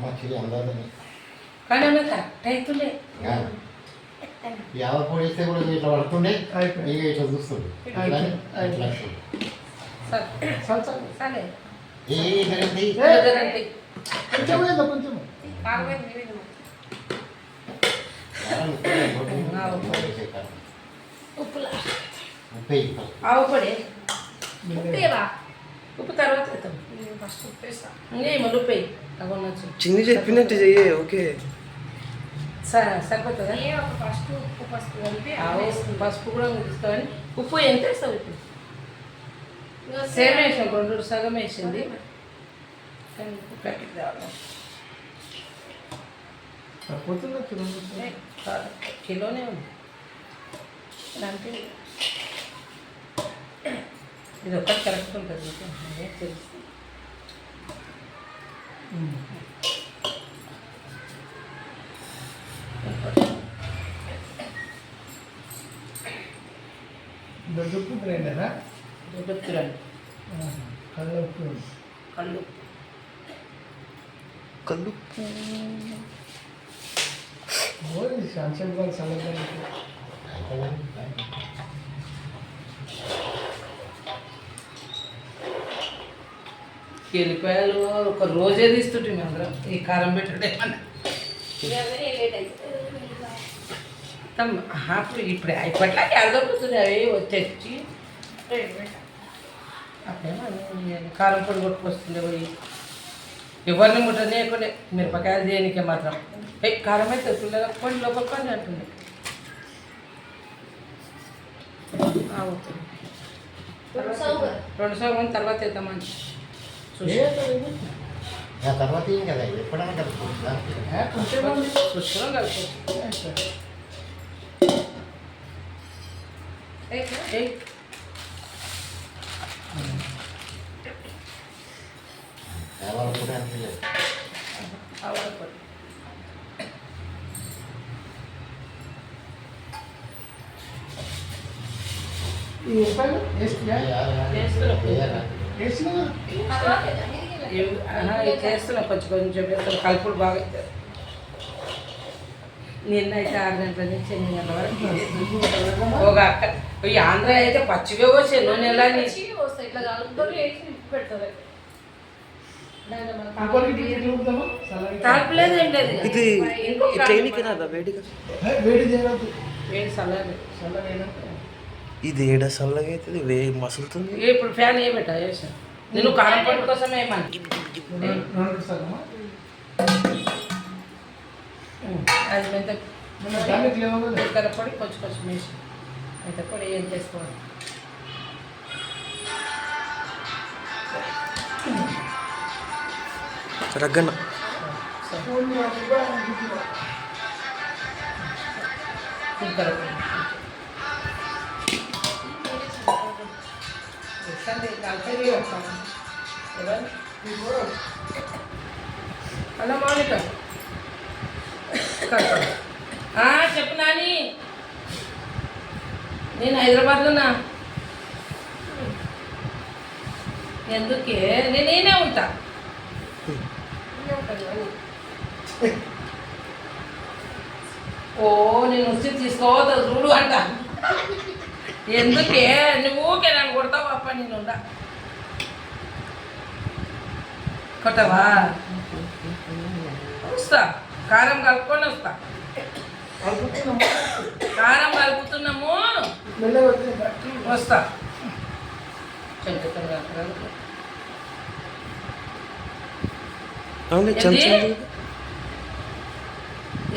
మంచిగా అందరినీ కానీ ఆమె కరెక్ట్ అవుతుండే యాభై పొడి వేస్తే కూడా ఇట్లా పడుతుండే ఇక ఇట్లా చూస్తుంది ఇట్లా సరే ఏ జరిగింది కొంచెం కొంచెం ఉప్పులా ముప్పై ఆవు పొడి ఉప్పేవా ఉప్పు తర్వాత వేస్తాం ఫస్ట్ ఉప్పు వేస్తాం మళ్ళీ ఉప్పు వేయి అవ్వచ్చు చిన్ని చెప్పినట్టు చెయ్యే ఓకే సరిపోతుందా ఫస్ట్ ఉప్పు పసుపు కలిపి పసుపు కూడా తీసుకోవాలి ఉప్పు ఎంత వేస్తావు ఇప్పుడు సేమ్ వేసాం 2 సగం వేసింది కానీ ఉప్పు ప్యాకెట్ కావాలి కిలోనే ఉంది అంటే ఇది ఒక్కటి కరెక్ట్ ఉంటుంది అదే తెలుసు దొడ్డుప్పు గ్రైండరా దొడ్డురండి కళ్ళుప్పు కళ్ళు కలుపు శాంసంగ్ వాళ్ళు చల్లగా ఎల్లిపాయలు ఒక రోజే తీస్తుంటే మేము అందరం ఈ కారం పెట్టడే అప్పుడు ఇప్పుడు ఇప్పట్లాగే అదొక్కుతుంది అవి తెచ్చి అప్పుడేమో కారం పొడి కొట్టుకొస్తుండే పోయి ఎవరిని ముట్టనేయకుండే మిరపకాయలు దేనికే మాత్రం కారం అయితే పిల్లల కొన్ని లోపల కొన్ని అంటుంది అవుతుంది 2 సగం తర్వాత వేద్దామని చూసి తర్వాత ఏం కదా ఎప్పుడైనా కలుపుకుంటుందా చూసుకున్నాం కలుపుకోవచ్చు కూడా అనిపించలేదు ఈ రూపాయలు చేస్తున్నాం కొంచెం కొంచెం వేస్తాం కలుపులు బాగా అవుతుంది నిన్న అయితే 6 గంటల నుంచి 8 గంటల వరకు ఒక అక్క ఈ ఆంధ్ర అయితే పచ్చివే వచ్చాయి నూనె ఎలా తాపలేదు ఏం లేదు ఇది ట్రైన్కి రాదా వేడిగా వేడి చేయవద్దు వేడి చల్లని ఇది ఏడ చల్లగా అవుతుంది మసులుతుంది ఇప్పుడు ఫ్యాన్ ఏ పెట్టా వేసాను నేను కారం పొడి కోసం ఏమని అది మెంత జీలకర్ర పొడి కొంచెం కొంచెం వేసి మెంత పొడి ఏం చేసుకోవాలి రగ్గన్న జీలకర్ర పొడి హలో మౌనిక చెప్పు నాని నేను హైదరాబాద్లోనా ఎందుకే నేనే ఉంటా ఓ నేను వచ్చి తీసుకోవద్దు చూడు అంట ఎందుకే నువ్వు ఊకే నన్ను కొడతావు అప్ప నేను ఉండా కొట్టవా వస్తా కారం కలుపుకొని వస్తా కారం కలుపుతున్నాము వస్తా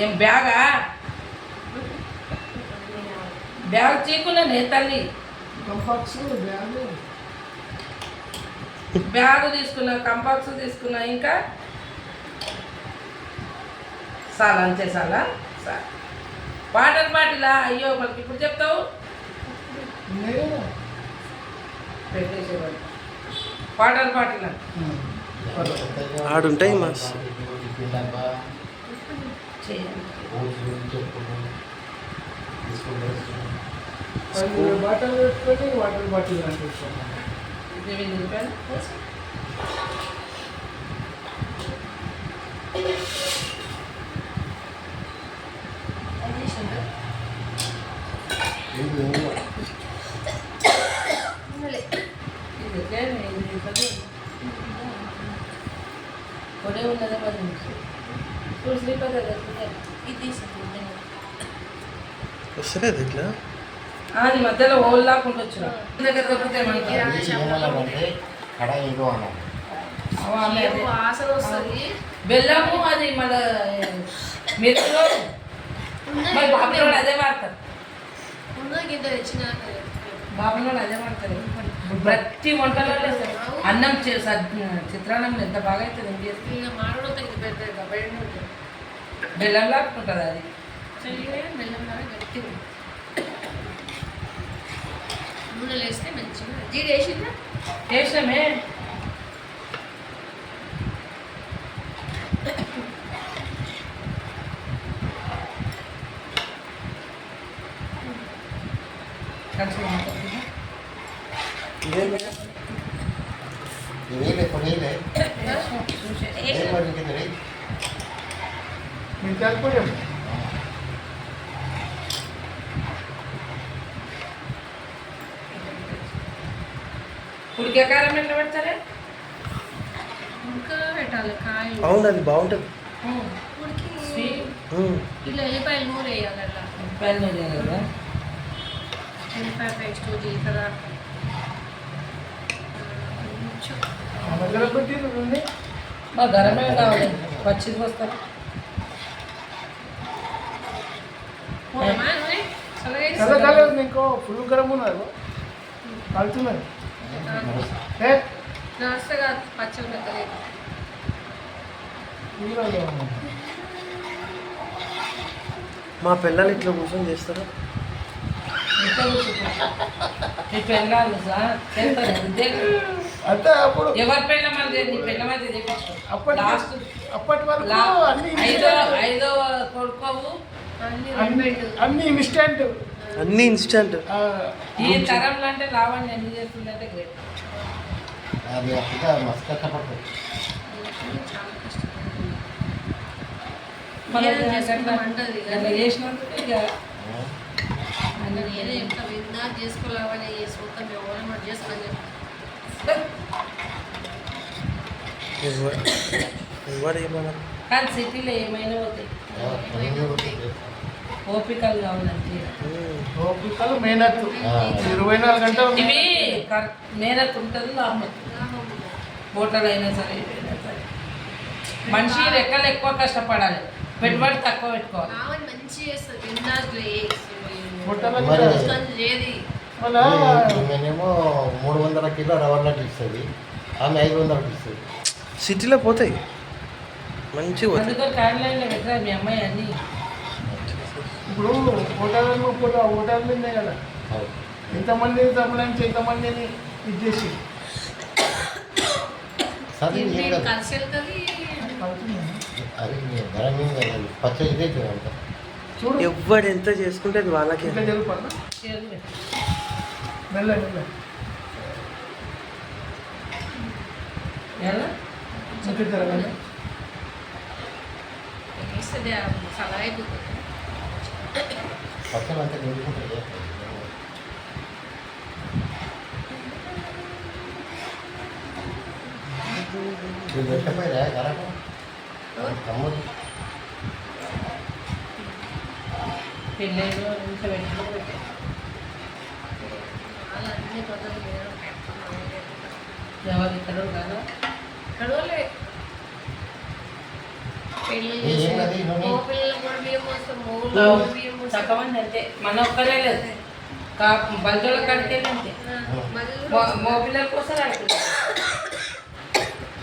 ఏం బ్యాగా బ్యాగ్ చీకున్నా నే తల్లి బ్యాగ్ తీసుకున్నా కంపాక్స్ తీసుకున్నా ఇంకా చాలా అంతే చాలా వాటర్ బాటిలా అయ్యో మనకి ఇప్పుడు చెప్తావు పెట్టేసేవాడు వాటర్ బాటిలా ఆడుంటాయి మాస్ చేయండి బాటిల్ పెట్టుకొని వాటర్ బాటిల్ అంటున్నాను 20 రూపాయలు ఇది ఏమో. ఇది ఎట్లయినా ఇది ఇబ్బంది. పొడే ఉన్నదే మరి ఫుల్ స్లీపర్ కదా ఇది తీసుకుంటే వస్తలేదు ఇట్లా. అది మధ్యలో హోల్ లాక్కుంటూ వచ్చిన దగ్గర తప్పితే మనకి అది ఏమన్నారంటే కడ ఏదో అన్నారు. ఆసలు వస్తుంది బెల్లము అది మన మెరుగులో మరి బాబులో అదే వాడతారు. బాబులో అదే వాడతారు. ప్రతి వంటలో వేస్తారు. అన్నం చిత్రాన్నం ఎంత బాగా అవుతుంది బెల్లం లాక్కుంటుంది అది నూనెలు వేస్తే మంచిగా జీడి వేసిందా వేసామే. ఇవేలే కొనేలే ఏం మరి ఇంకేంది రే? మీకు కలిపోయాం. ఉడికే కారం ఎట్లా పెడతారే? ఇంకా పెట్టాలి కాయలు అవును అది బాగుంటుంది. ఉడికి ఇలా ఎల్లిపాయలు నూనె వేయాలి అట్లా కదా ఎల్లిపాయ పేస్ట్ జీలకర్ర కొంచెం మన దగ్గర పెట్టి మా గరమే కావాలి పచ్చిది వస్తారు. పోదామా నూనె చల్లగా చల్ల కాలేదు నీకు ఫుల్ గరం ఉన్నది కలుతున్నది. నమస్తేగా పచ్చడి పెట్టలేదు మా పిల్లలు ఇట్లా కూర్చొని చేస్తారు. ఈ పెళ్ళాలు సార్ చేస్తారు అంతే. అంటే అప్పుడు ఎవరి పెళ్ళ మన నీ పెళ్ళమైతే అప్పటి లాస్ట్ అప్పటి వరకు అన్ని ఐదో కొడుకోవు అన్ని ఇన్స్టెంట్. అన్నీ ఇన్స్టెంట్. ఈ తరంలో అంటే లావణ్య ఎన్ని చేస్తుందంటే గ్రేట్. అది అప్పుడు మస్తు కష్టపడుతుంది. చాలా కష్టం మనకి అట్లా చేసినందుకు ఇక నేనే ఎంత విన్నా చేసుకోలేవని సొంతం ఎవరైనా మరి చేసుకోవాలి ఎవరు ఏమన్నారు? కానీ సిటీలో ఏమైనా పోతాయి. ఓపికలు కావాలంటే ఓపికలు మేనత్ 24 గంటలు ఇవి మేనత్ ఉంటుంది లాభం. హోటల్ అయినా సరే ఏదైనా సరే మనిషి రెక్కలు ఎక్కువ కష్టపడాలి, పెట్టుబడి తక్కువ పెట్టుకోవాలి. మంచి చేస్తుంది విన్నాజ్లో ఏది నేనేమో 300 కిలో రవ్వ లడ్డు ఇస్తుంది, ఆమె 500 ఇస్తుంది. సిటీలో పోతాయి మంచిగా పోతాయి. అందుకో క్యాన్లైన్లో పెట్టరా మీ అమ్మాయి అన్నీ. ఇప్పుడు హోటల్ మీదే కదా ఎంతమంది సంబంధించి ఎంతమందిని ఇది చేసి చదివి ఏం కాదు. కలిసి వెళ్తుంది అది ధర మీద పచ్చడి ఇదే అంట. చూడు ఎవడు ఎంత చేసుకుంటే అది వాళ్ళకి. ఇంకా జరుగుపన్నా మెల్ల మెల్ల ఎలా చూపిస్తారా మెల్ల వేస్తుంది సలహా అయిపోతుంది పచ్చడి అంతా నిండుకుంటుంది. నువ్వు పెట్టపోయిరా కరకు తమ్ముడు పెళ్ళైలో ఇంట్లో పెట్టి వాళ్ళన్నీ పద్ధతులు ఎవరు ఇక్కడ కాదా కడవలే పెళ్ళి ఏంటది నూనె? పిల్లలు కూడా బియ్యం పోస్తాం మూడు బియ్యం పోస్తాం చక్కమంది అంతే. మన ఒక్కరే లేదు బంధువుల కడితే అంతే. మో పిల్లల కోసం అడుగుతారు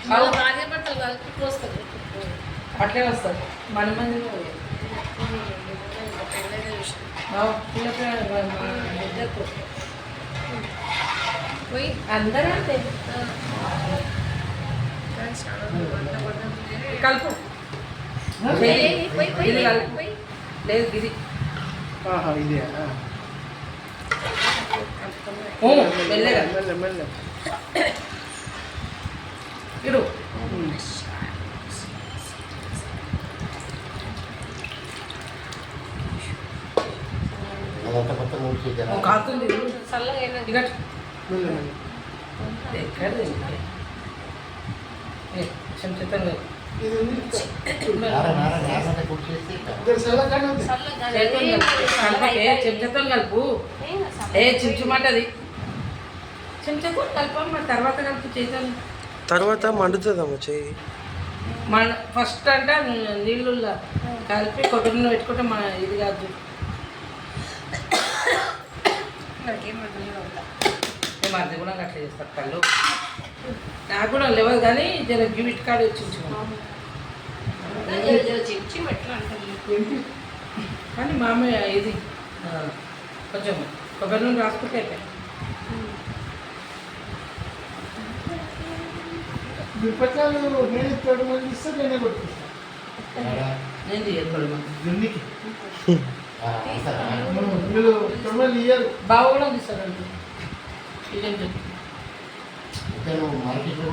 వాళ్ళ భార్య భర్తలు కలిపి పోస్తారు అట్లే వస్తారు. మన మంది పెళ్ళైన విషయం ఇద్దరు పోయి అందరూ అంతే. కానీ చాలా వంట పద్ధతులు కలుపు పోయి ఇది కలుపు. పోయి లేదు ఇది ఇదే మెల్లగా మెల్ల మెల్ల ఇడు అదంతా మొత్తం మూసేద్దాం. కాతుంది చల్లగా అయినా ఇక ఎక్కడ చెంచుతాను ఇది ఉంది. నారంటే కూర్చేసి ఇక్కడ చల్లగానే ఉంది. చల్లగా చెంచుతో కలుపు చించుమంటది చెంచుతో కలపమ్మ తర్వాత కలుపు చేద్దాం తర్వాత మండుతుందమ్మ చెయ్యి. మన ఫస్ట్ అంటే నీళ్ళు కలిపి కొబ్బరి నూనె పెట్టుకుంటే మన ఇది కాదు మేము అది కూడా అట్లా చేస్తారు కళ్ళు నాకు కూడా లేవదు కానీ జర గివిట్ కార్డు వచ్చించు చిచ్చి మెట్లు అంటారు ఏంటి? కానీ మామయ్య ఇది కొంచెం కొబ్బరి నూనె రాసుకుంటే అయిపోయి మిరపకాయలు నేను తోడు మంది ఇస్తే నేనే కొట్టిస్తాను. నేను తీయకూడదు జున్నికి మీరు తొమ్మిది ఇయ్యరు. బావ కూడా తీస్తాడు ఇదేం చెప్పు నువ్వు మార్కెట్లో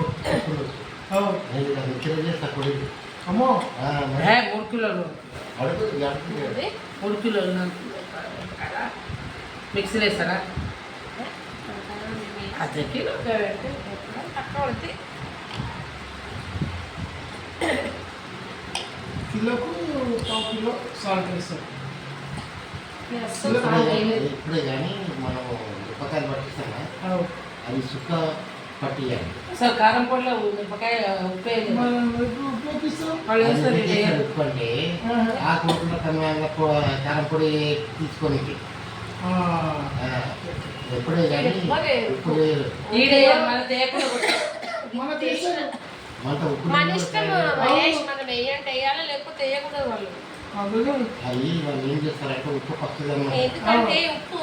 చేస్తా కొడి అమ్మో 3 కిలోలు అడుగు 3 కిలోలు మిక్సీలో వేస్తారా అదే కిలో తక్కువ పడితే కిలోకు 1/2 కిలో సాల్ట్ వేస్తారు. ఇప్పుడే కానీ మనం మిరపకాయలు పట్టిస్తామా అది సుక్క పట్టియాలి. సార్ కారం పొడిలో మిరపకాయ ఉప్పు వేయలేదు. మనం ఎప్పుడు ఉపయోగిస్తాం? వాళ్ళు వేస్తారు ఇది వేయరు. ఉప్పు అంటే ఆ కూరలో కారం పొడి తీసుకొని ఎప్పుడే కానీ ఉప్పు వేయరు. ఈడేయాలి మన తేకుండా మన దేశం మంట ఉప్పు మన ఇష్టం మహేష్ మనం వేయంటే వేయాలి లేకపోతే వేయకూడదు వాళ్ళు అందులో అది వాళ్ళు ఏం చేస్తారంటే ఉప్పు పచ్చదనం ఎందుకంటే ఉప్పు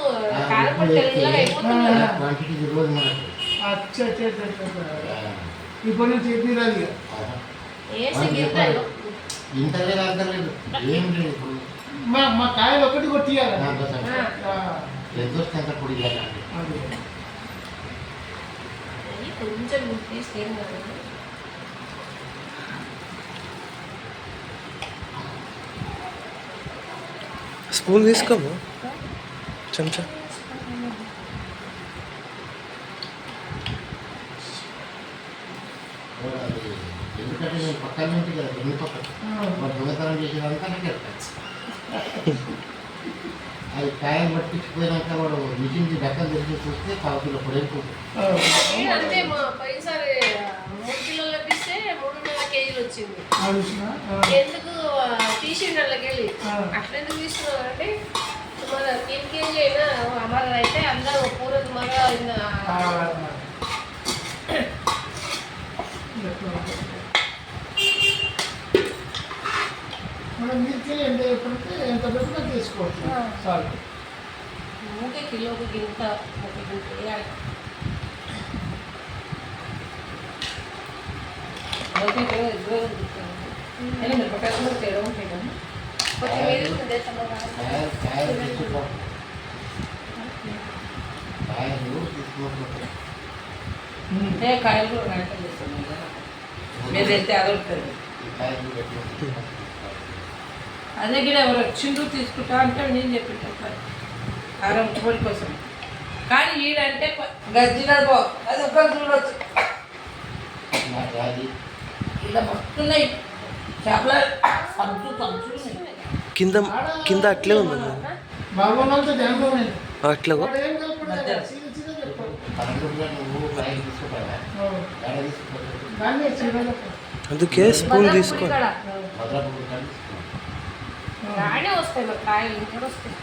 కారపొడి తెల్లగా అయిపోతుంది కదా. క్వాంటిటీ తెలియదు మనకు. అచ్చా ఇప్పుడు నుంచి చెప్పిరాదు ఇక. వేసి గిర్తాలు ఇంతలే రాగలేదు ఏం లేదు ఇప్పుడు మా కాయలు ఒకటి కొట్టియాలి. ఎంత వస్తే అంత పొడి కాదు. కొంచెం తీస్తే ఏం కాదు స్పూన్ తీసుకోము చెంచా. అది ఎందుకంటే నేను పక్కన నుంచి కదా రెండు పక్కన మరి దొంగతనం చేసేదంతా నాకు వెళ్తాను. అది కాయలు పట్టించిపోయినాక వాడు మిషన్కి డక్కలు తెరిచి చూస్తే 1/2 కిలో పొడి అయిపోతుంది. అంటే పోయినసారి 3 కిలోలు లభిస్తే 3.5 కేజీలు వచ్చింది. ఎందుకు తీసిండు వెళ్ళి అట్లా ఎందుకు తీసుకున్నావు అంటే మన 3 కేజీ అయినా అమర అయితే అందరూ పూర మర మనం మీరుకే ఎంత ఎప్పుడంటే ఎంత పెట్టుగా తీసుకోవచ్చు సాల్ట్. మూకే కిలోకి గింత 1 గింత వేయాలి. మిరపకాయలు కూడా తేడా ఉంటాయి కదా కొంచెం మీరు తెచ్చుకోవాలి. కాయలు తీసుకుంటాం. కాయలు తీసుకుంటాం. అంటే కాయలు కూడా నాటకం చేస్తాను మీరు అయితే అదొస్తుంది. ఈ కాయలు పెట్టుకుంటాం. అదే గిడ ఎవరు వచ్చిండ్రు తీసుకుంటా అంటే నేను చెప్పింటాను కారం పొడి కోసం. కానీ ఈడంటే గజ్జినాడు బాగు అది ఒకరు చూడవచ్చు. అది ఇలా మస్తున్నాయి చేపల సంచు ఉన్నాయి. కింద కింద అట్లే ఉందమ్మా. బాగున్నంత ధ్యానమైన అట్లా వాడు ఏం కలుపుకుంటాడు? సీదా చెప్పాడు. 12 నువ్వు కాయలు తీసుకుంటావా? ఎడ తీసుకుంటావు? దాన్నే చీరలో అందుకే స్పూన్ తీసుకో. భద్రాపురం కాయలు తీసుకుంటాం. రానే వస్తాయి మరి కాయలు ఇంకా వస్తాయి.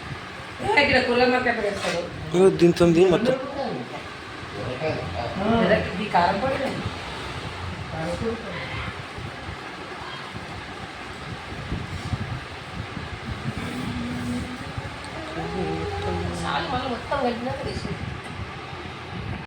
ఇక్కడ కుల్ల మార్కెట్ వేస్తారు ఇగో దీంతో మొత్తం ఎవరికాయలు? ఇది కారం పొడి చాలు మళ్ళీ మొత్తం కలిపినాక తీసి